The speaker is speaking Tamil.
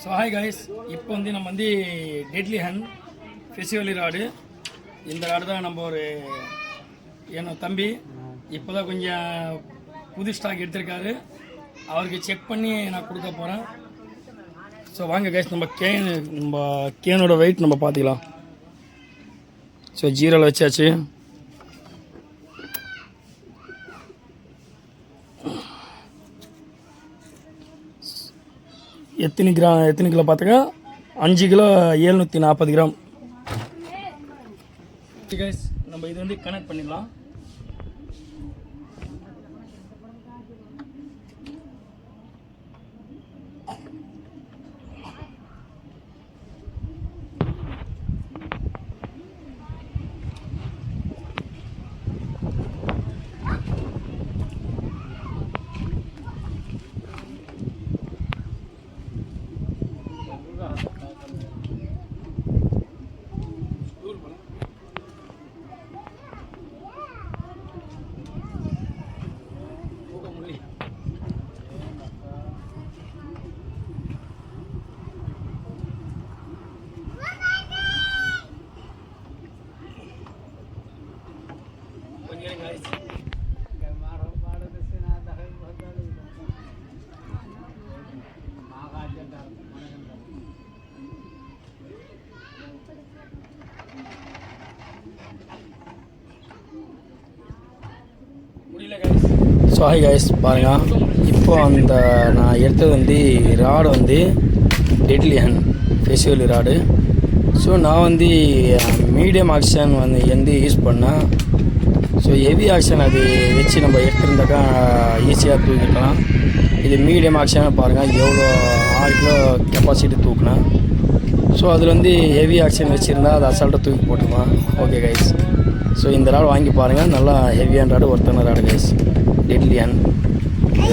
ஸோ ஹாய் கைஸ், இப்போ நம்ம டெட்லி ஹன் ஃபெஸ்டிவலி ராடு. இந்த ராடு தான் நம்ம என்னோட தம்பி இப்போ தான் கொஞ்சம் புது ஸ்டாக் எடுத்திருக்காரு. அவருக்கு செக் பண்ணி நான் கொடுக்க போகிறேன். ஸோ வாங்க கைஸ், நம்ம கேனோட வெயிட் நம்ம பார்த்துக்கலாம். ஸோ ஜீரோவில் வச்சாச்சு. எத்தனை கிலோ பார்த்துக்க, 5 கிலோ 740 கிராம். கைஸ், நம்ம இது கனெக்ட் பண்ணிடலாம். ஸோ ஹாய் கைஸ், பாருங்கள். இப்போ நான் எடுத்தது ராடு டெட்லி ஹன் ஃபெஸ்டிவலி ராடு. ஸோ நான் மீடியம் ஆக்ஷன் யூஸ் பண்ணேன். ஸோ ஹெவி ஆக்ஷன் அது வச்சு நம்ம எடுத்துருந்தாக்கா ஈஸியாக தூக்கிக்கலாம். இது மீடியம் ஆக்ஷனாக பாருங்கள், எவ்வளோ 6 கிலோ கெப்பாசிட்டி தூக்கினேன். ஸோ அதில் ஹெவி ஆக்ஷன் வச்சுருந்தா அதை அசால்ட்டாக தூக்கி போட்டுக்கலாம். ஓகே கைஸ், ஸோ இந்த ராடு வாங்கி பாருங்கள். நல்லா ஹெவியான ராடு, ஒருத்தான ராடு கைஸ், டெட்லி ஹன்.